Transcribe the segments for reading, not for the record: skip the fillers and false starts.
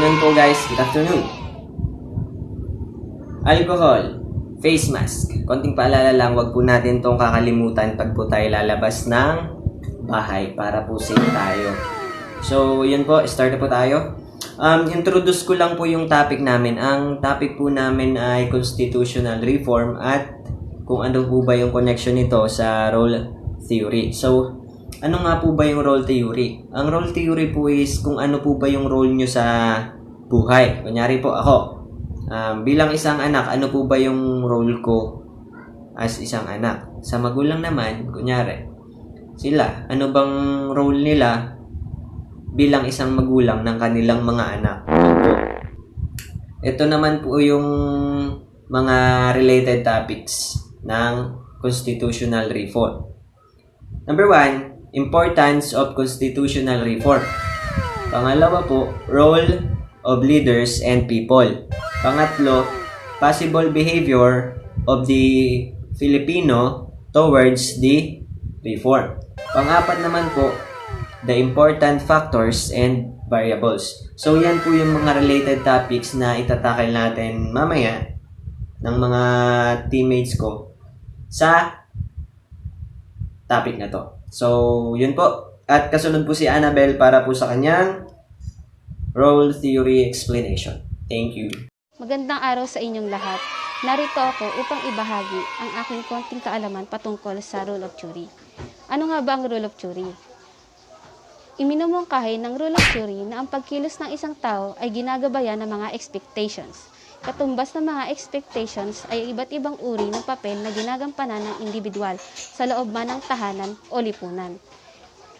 afternoon po guys, good afternoon. Alcohol, face mask. Konting paalala lang, wag po natin itong kakalimutan pag po tayo lalabas ng bahay para po safe tayo. So, yun po, start na po tayo. Introduce ko lang po yung topic namin. Ang topic po namin ay constitutional reform at kung ano po ba yung connection nito sa role theory. So, ano nga po ba yung role theory? Ang role theory po is kung ano po ba yung role nyo sa buhay. Kunyari po ako, bilang isang anak, ano po ba yung role ko as isang anak? Sa magulang naman, kunyari, sila, ano bang role nila bilang isang magulang ng kanilang mga anak? Ito naman po yung mga related topics ng constitutional reform. Number 1, importance of constitutional reform. Pangalawa po, role of leaders and people. Pangatlo, possible behavior of the Filipino towards the reform. Pangapat naman po, the important factors and variables. So yan po yung mga related topics na itatakil natin mamaya ng mga teammates ko sa topic na to. So, yun po. At kasunod po si Annabel para po sa kanyang role theory explanation. Thank you. Magandang araw sa inyong lahat. Narito ako upang ibahagi ang aking konting kaalaman patungkol sa rule of theory. Ano nga ba ang rule of theory? Iminumungkahi ng rule of theory na ang pagkilos ng isang tao ay ginagabayan ng mga expectations. Katumbas ng mga expectations ay iba't ibang uri ng papel na ginagampanan ng individual sa loob man ng tahanan o lipunan.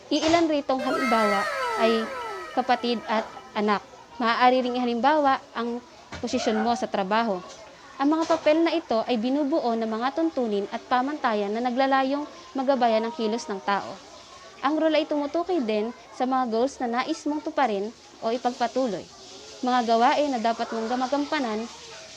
Iilan ritong halimbawa ay kapatid at anak. Maaari ring halimbawa ang posisyon mo sa trabaho. Ang mga papel na ito ay binubuo ng mga tuntunin at pamantayan na naglalayong magabayan ng kilos ng tao. Ang role ay tumutukoy din sa mga goals na nais mong tuparin o ipagpatuloy, mga gawain na dapat mong gamagampanan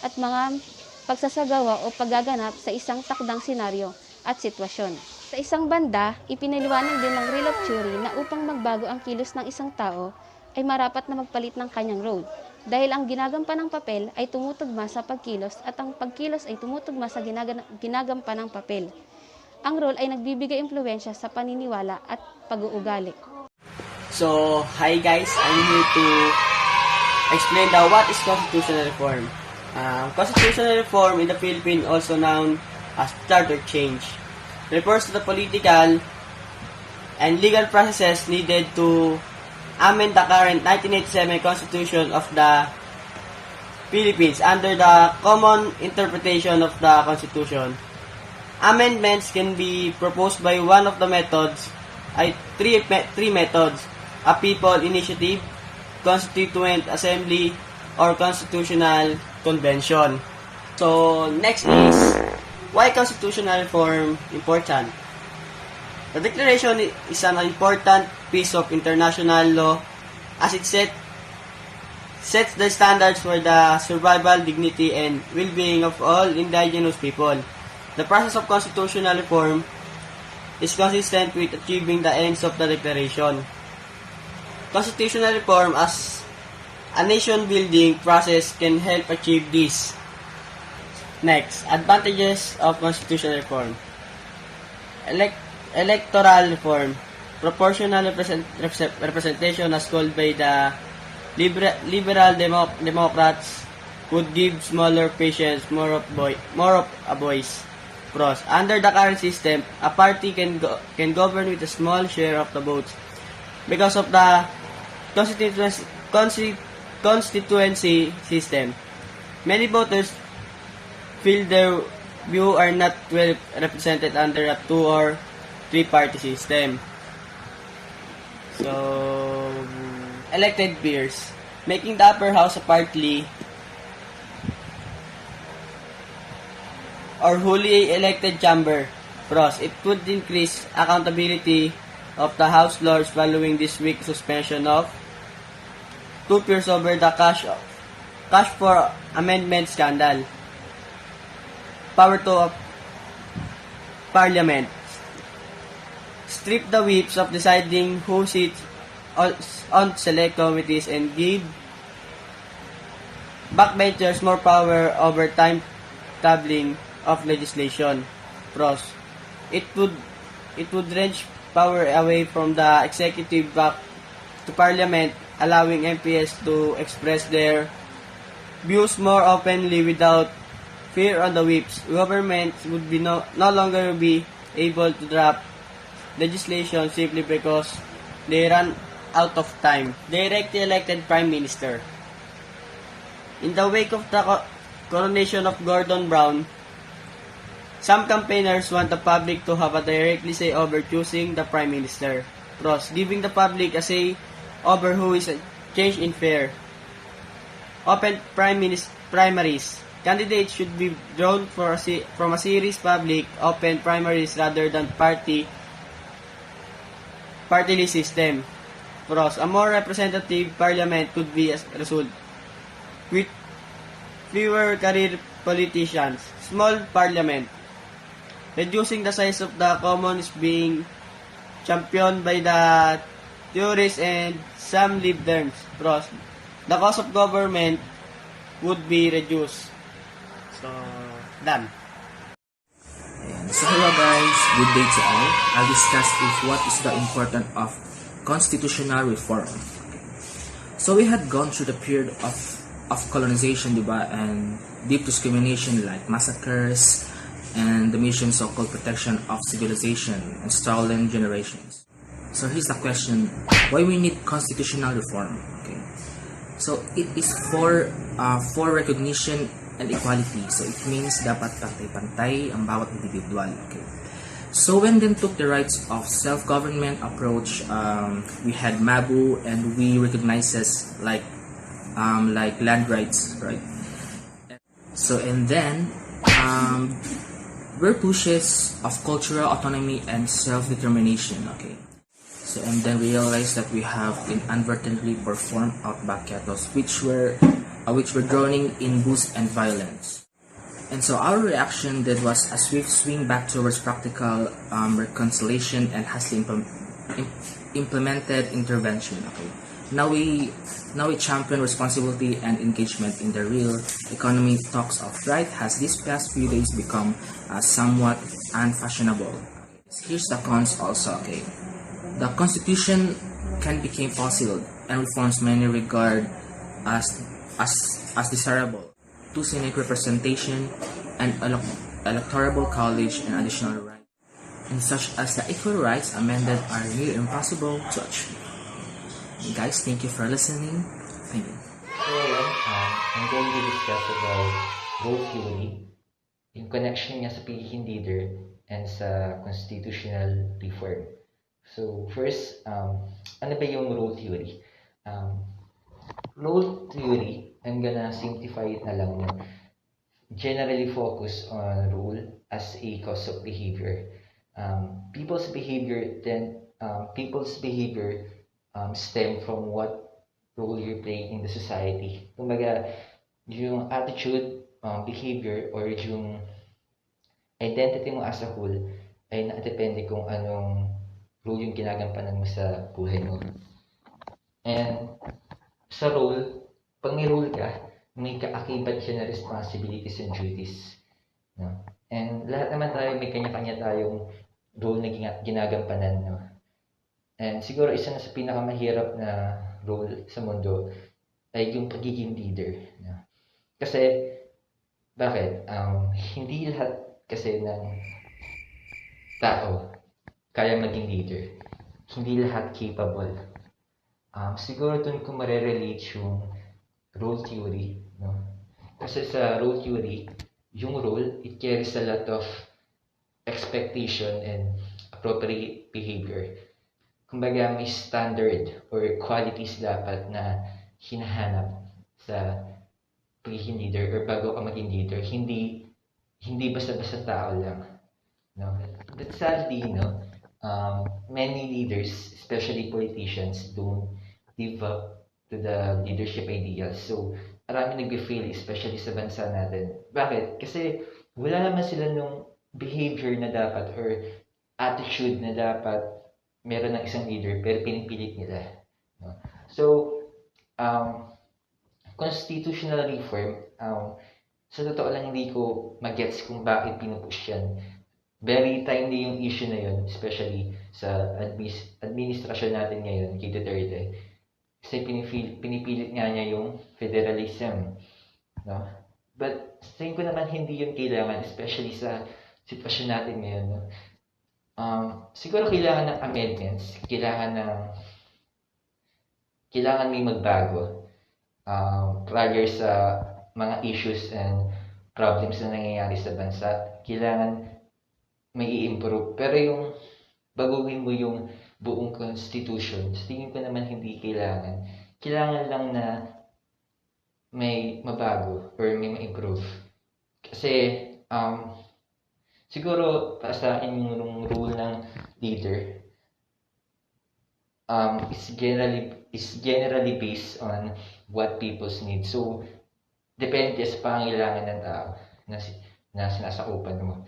at mga pagsasagawa o paggaganap sa isang takdang senaryo at sitwasyon. Sa isang banda, ipinaliwanag din ng rule of theory na upang magbago ang kilos ng isang tao ay marapat na magpalit ng kanyang role dahil ang ginagampan ng papel ay tumutugma sa pagkilos at ang pagkilos ay tumutugma sa ginagampan ng papel. Ang role ay nagbibigay impluwensya sa paniniwala at pag-uugali. So, hi guys, I'm here to explain what is constitutional reform. Constitutional reform in the Philippines, also known as charter change, refers to the political and legal processes needed to amend the current 1987 Constitution of the Philippines under the common interpretation of the Constitution. Amendments can be proposed by one of the methods, three methods: a people initiative, constituent assembly, or constitutional convention. So, next is, why constitutional reform important? The Declaration is an important piece of international law as it sets the standards for the survival, dignity, and well-being of all indigenous people. The process of constitutional reform is consistent with achieving the ends of the Declaration. Constitutional reform as a nation-building process can help achieve this. Next, advantages of constitutional reform. Electoral reform. Proportional representation as called by the liberal Democrats would give smaller patients more of a voice. Pros. Under the current system, a party can govern with a small share of the votes. Because of the constituency system, many voters feel their view are not well represented under a 2 or 3 party system. So, elected peers, making the upper house a partly or wholly elected chamber. Pros. It would increase accountability of the House Lords following this week's suspension of 2 peers over the cash for amendment scandal. Power to Parliament. Strip the whips of deciding who sits on select committees and give Backbenchers more power over time tabling of legislation. Pros. It would wrench power away from the executive back to parliament, allowing MPs to express their views more openly without fear on the whips. Governments would be no longer be able to draft legislation simply because they run out of time. Directly elected Prime Minister. In the wake of the coronation of Gordon Brown, some campaigners want the public to have a directly say over choosing the Prime Minister. Pros, giving the public a say over who is a change in fair. Open primaries. Candidates should be drawn from a series public open primaries rather than party system. Pros, a more representative parliament could be a result. With fewer career politicians. Small parliament. Reducing the size of the commons being championed by the theorists and some liberals. Pros, the cost of government would be reduced. So, done. Ayan. So hello guys, good day to all. I'll discuss what is the importance of constitutional reform. So we had gone through the period of colonization, diba, and deep discrimination like massacres and the mission so-called protection of civilization and stolen generations. So here's the question, why we need constitutional reform? Okay. So it is for recognition and equality. So it means dapat pantay-pantay ang bawat individual. Okay. So when then took the rights of self-government approach, we had Mabu and we recognizes like land rights, right? So and then were pushes of cultural autonomy and self-determination. Okay. So and then we realized that we have inadvertently performed outback ghettos, which were drowning in booze and violence. And so our reaction then was a swift swing back towards practical reconciliation and hastily implemented intervention. Okay. Now we champion responsibility and engagement in the real economy talks of right has these past few days become somewhat unfashionable. Here's the cons also. Okay. The constitution can become fossil and reforms many regard as desirable. Two Senate representation and electoral college and additional rights, and such as the equal rights amended are near impossible to achieve. Guys, thank you for listening. Thank you. So, I'm going to discuss about role theory in connection niya sa pagiging leader and sa constitutional reform. So, first, ano ba yung role theory? Role theory, I'm gonna simplify it na lang, no? Generally focus on role as a cause of behavior. People's behavior stem from what role you're playing in the society. Kumbaga, yung attitude, behavior, or yung identity mo as a whole ay nakadepende kung anong role yung ginagampanan mo sa buhay mo. And sa role, pag may role ka, may kaakibat siya na responsibilities and duties. No? And lahat naman tayo, may kanya-kanya tayong role na ginagampanan. No? And siguro isa na sa pinakamahirap na role sa mundo ay yung pagiging leader. No? Kasi, bakit? Hindi lahat kasi ng tao kaya maging leader. Hindi lahat capable. Siguro dun ko marerelate yung role theory. No? Kasi sa role theory, yung role, it carries a lot of expectation and appropriate behavior. Kumbaga, may standard or qualities dapat na hinahanap sa pagiging leader or bago ka maging leader. Hindi basta-basta tao lang. No? But sadly, many leaders, especially politicians, don't live up to the leadership ideals. So, marami nag-fail, especially sa bansa natin. Bakit? Kasi wala naman sila nung behavior na dapat or attitude na dapat meron ng isang leader pero pinipilit nila. No? So, constitutional reform, sa totoo lang hindi ko magets kung bakit pinupush yan. Very timely yung issue na yun, especially sa administrasyon natin ngayon, kay Duterte. Kasi pinipilit nga niya yung federalism. No? But sa tingin ko naman hindi yun kailangan, especially sa sitwasyon natin ngayon. No? Siguro kailangan ng amendments, kailangan may magbago prior sa mga issues and problems na nangyayari sa bansa. Kailangan may i-improve. Pero yung baguhin mo yung buong constitution, sa tingin ko naman hindi kailangan. Kailangan lang na may mabago or may ma-improve. Kasi siguro para sa akin yung role ng leader is generally based on what people's need. So depende sa pangangailangan ng tao na sinasakupan mo.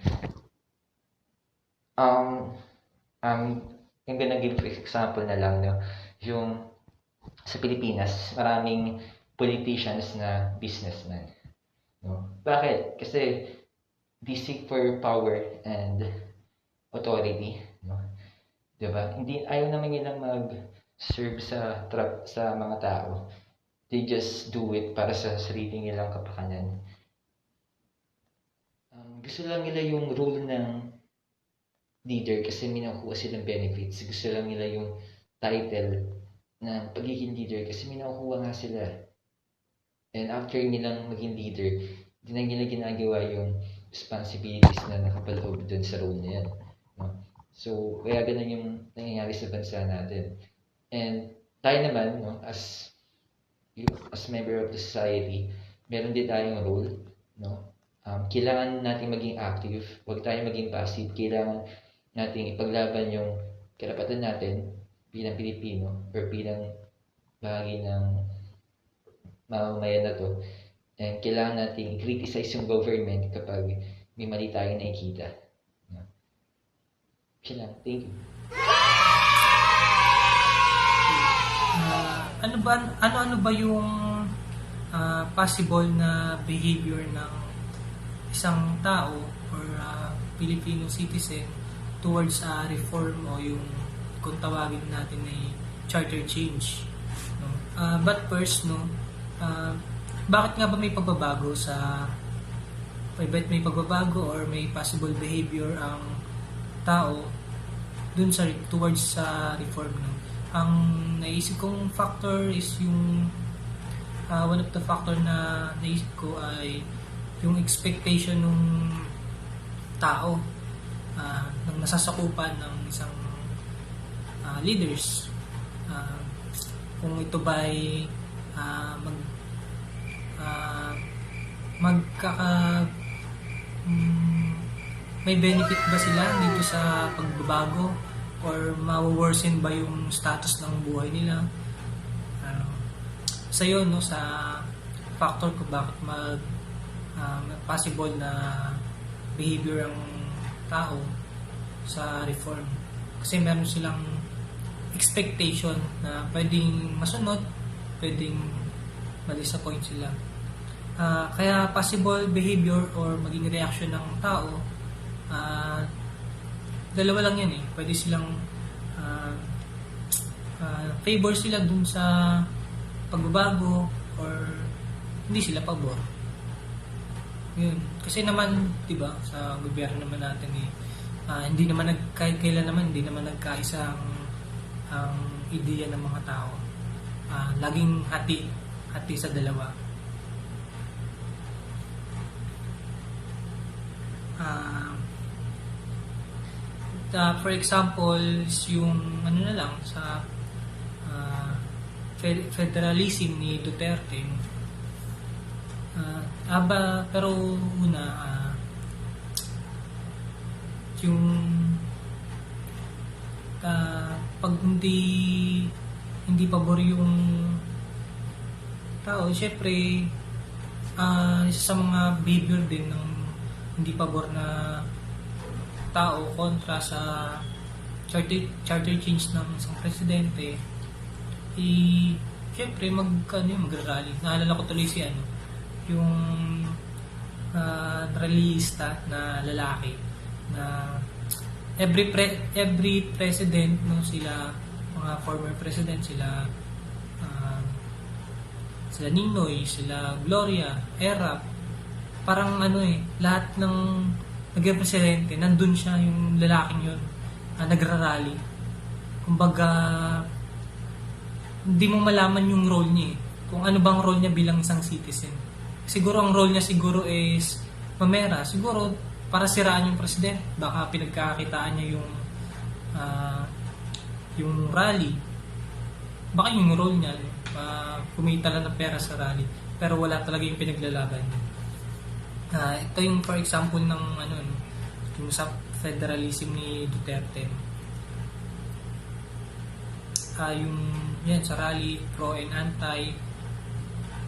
I'm gonna give example na lang, no? Yung sa Pilipinas, maraming politicians na businessmen. No? Bakit? Kasi they seek for power and authority. No? Diba? Ayaw naman nilang mag-serve sa mga tao. They just do it para sa sarili nilang kapakanan. Gusto lang nila yung role ng leader kasi may nakukuha silang benefits. Gusto lang nila yung title ng pagiging leader kasi may nakukuha nga sila. And after nilang maging leader, hindi na nila ginagawa yung responsibilities na nakapaloob dun sa role na yan. No? So, kaya ganun yung nangyayari sa bansa natin. And tayo naman, no, as member of the society, meron din tayong role. No? Kailangan natin maging active, huwag tayo maging passive. Kailangan nating ipaglaban yung karapatan natin bilang Pilipino or bilang bahagi ng mamamayan na to. And kailangan nating i-criticize yung government kapag may mali tayong nakikita. Yan lang. Thank you. Ano ba yung possible na behavior ng isang tao or Filipino citizen towards reform o yung kung tawagin natin ay charter change, no? But first, no, bakit nga ba may pagbabago may pagbabago or may possible behavior ang tao dun towards sa reform, no? Ang naisip kong factor is yung one of the factor na naisip ko ay yung expectation ng tao ng nasasakupan ng isang leaders, kung ito ba ay may benefit ba sila dito sa pagbabago or ma-worsen ba yung status ng buhay nila. Sa yun, no, sa factor ko bakit possible na behavior ang tao sa reform. Kasi meron silang expectation na pwedeng masunod, pwedeng ma-disappoint sila. Kaya possible behavior or maging reaction ng tao, dalawa lang yan eh. Pwede silang favor sila dun sa pagbabago or hindi sila pabor. Yun. Kasi naman, 'di ba, sa gobyerno naman natin hindi naman kailan naman hindi naman nagkaisa ang ideya ng mga tao. Laging hati sa dalawa. For example, yung ano na lang sa federalism ni Duterte. Pero una, yung pag hindi pabor yung tao, syempre isa sa mga behavior din ng hindi pabor na tao kontra sa charter change ng isang presidente, syempre magrarally. Naalala ko tuloy si yung rallyista na lalaki na every president, no, sila mga former president, sila Ninoy, sila Gloria, Erap, parang lahat ng naging presidente, nandun siya, yung lalaking yun, nagrarally. Kumbaga, hindi mo malaman yung role niya, kung ano bang role niya bilang isang citizen. Siguro ang role niya siguro is mamera, siguro para siraan yung president, baka pinagkakakitaan niya yung rally, baka yung role niya, kumita lang ng pera sa rally, pero wala talaga yung pinaglalaban niya. Ito yung for example ng yung sa federalism ni Duterte. Yung yan sa rally, pro and anti,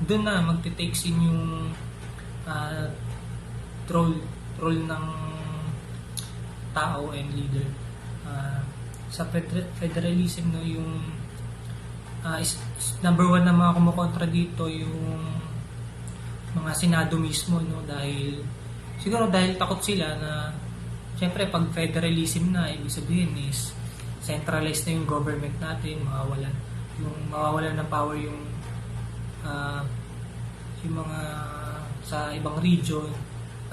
doon na magte-take in yung role ng tao and leader. Sa federalism, no, yung number one na mga kumukontra dito yung mga senado mismo, no, dahil takot sila na syempre pag federalism na, ibig sabihin is centralized na yung government natin, mawawalan ng power yung mga sa ibang region.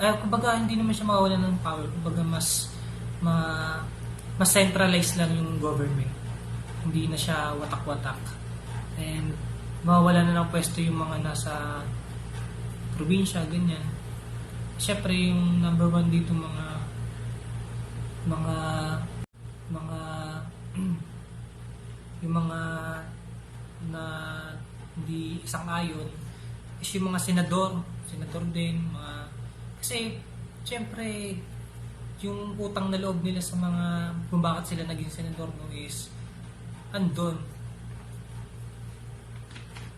Kumbaga hindi naman siya mawawalan ng power, kumbaga mas centralized lang yung government, hindi na siya watak-watak, and mawawala na ng pwesto yung mga nasa probinsya, ganyan. Siyempre yung number one dito mga yung mga na hindi isang ayon is yung mga senador din, kasi siyempre yung utang na loob nila sa mga kung bakit sila naging senador, no, is andun.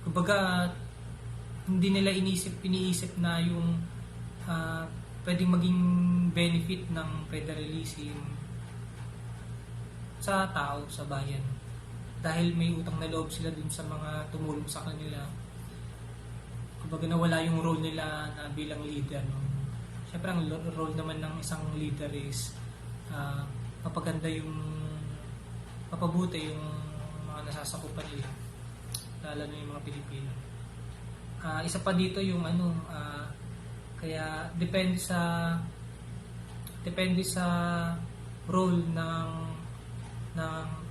Kumbaga hindi nila iniisip na yung pwedeng maging benefit ng federalism sa tao, sa bayan, dahil may utang na loob sila dun sa mga tumulong sa kanila. Kumbaga nawala yung role nila na bilang leader, no? Siyempre ang role naman ng isang leader is papabuti yung mga nasasakupan nila, lalo na yung mga Pilipino. Isa pa dito yung kaya depende sa role ng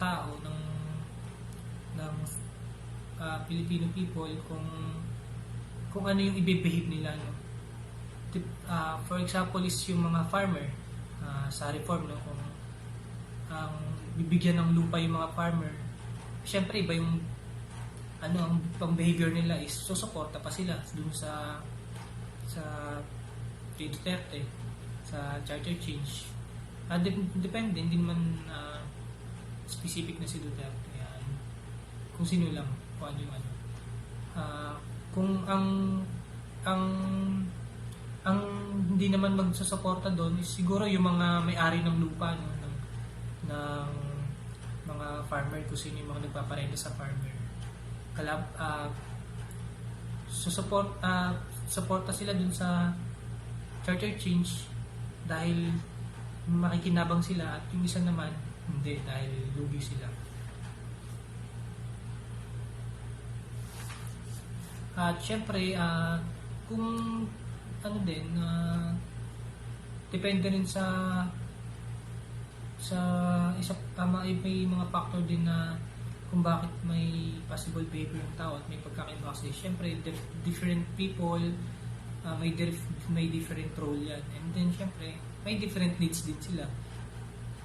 tao, ng Filipino people, kung ano yung i-behave nila, no? For example is yung mga farmer sa reform, no, kung bibigyan ng lupa yung mga farmer, syempre iba yung ang pang-behavior nila is susuporta pa sila dun sa Duterte, sa charter change. Depende, hindi naman specific na si Duterte. Kung sino lang, kung ano yung kung ang hindi naman magsusuporta doon is siguro yung mga may-ari ng lupa, no, ng mga farmer, kung sino yung mga nagpaparenta sa farmer. Suporta sila dun sa charter change dahil makikinabang sila, at yung isa naman hindi, dahil lugi sila. At syempre kung depende rin sa isa, may mga factor din na kung bakit may possible behavior ng tao at may pagkakaiba, kasi syempre different people may different role yan, and then syempre may different needs din sila,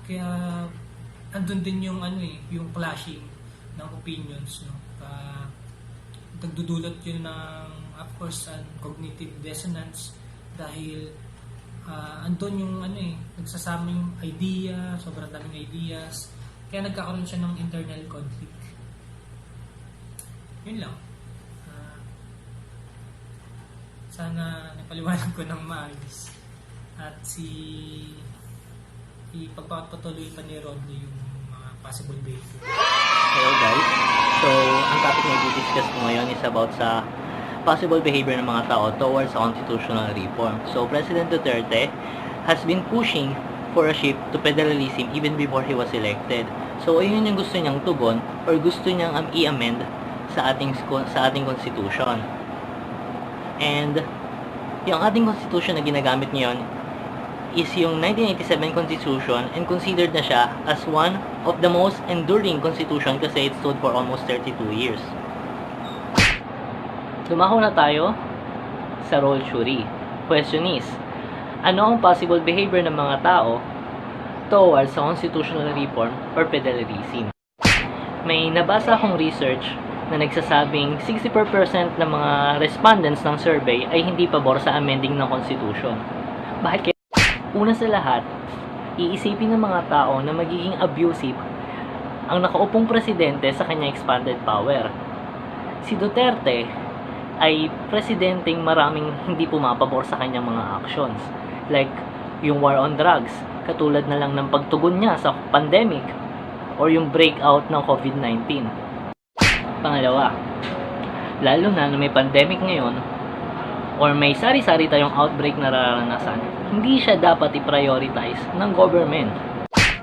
kaya andun din yung yung clashing ng opinions, no? Nagdudulot yun ng, of course, cognitive dissonance, dahil andun yung nagsasama yung idea, sobrang daming ideas, kaya nagkakaroon siya ng internal conflict. Yun lang. Sana napaliwanag ko ng maayos, at ipagpapatuloy pa ni Rodney yung mga possible behavior. Hello guys. So So, ang topic na i-discuss ko ngayon is about sa possible behavior ng mga tao towards constitutional reform. So, President Duterte has been pushing for a shift to federalism even before he was elected. So, ayun yung gusto niyang tugon or gusto niyang i-amend sa ating constitution. And yung ating constitution na ginagamit ngayon is yung 1987 Constitution, and considered na siya as one of the most enduring constitution kasi it stood for almost 32 years. Dumako na tayo sa role theory. Question is, ano ang possible behavior ng mga tao towards constitutional reform or federalism? May nabasa akong research na nagsasabing 64% ng mga respondents ng survey ay hindi pabor sa amending ng constitution. Bakit? Una sa lahat, iisipin ng mga tao na magiging abusive ang nakaupong presidente sa kanyang expanded power. Si Duterte ay presidenteng maraming hindi pumapabor sa kanyang mga actions. Like, yung war on drugs, katulad na lang ng pagtugon niya sa pandemic or yung breakout ng COVID-19. Pangalawa, lalo na may pandemic ngayon or may sari-sari tayong outbreak na nararanasan, hindi siya dapat i-prioritize ng government.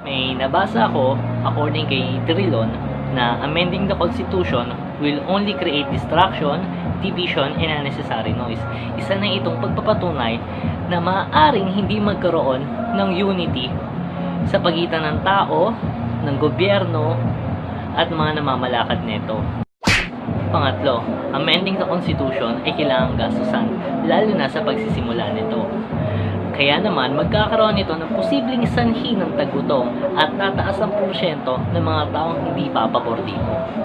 May nabasa ako, according kay Trilon, na amending the Constitution will only create distraction, division, and unnecessary noise. Isa na itong pagpapatunay na maaaring hindi magkaroon ng unity sa pagitan ng tao, ng gobyerno, at mga namamalakad nito. Pangatlo, amending the Constitution ay kailangang gastusan, lalo na sa pagsisimula nito. Kaya naman, magkakaroon ito ng posibleng sanhi ng tagutom at tataas ang porsyento ng mga taong hindi papabor dito.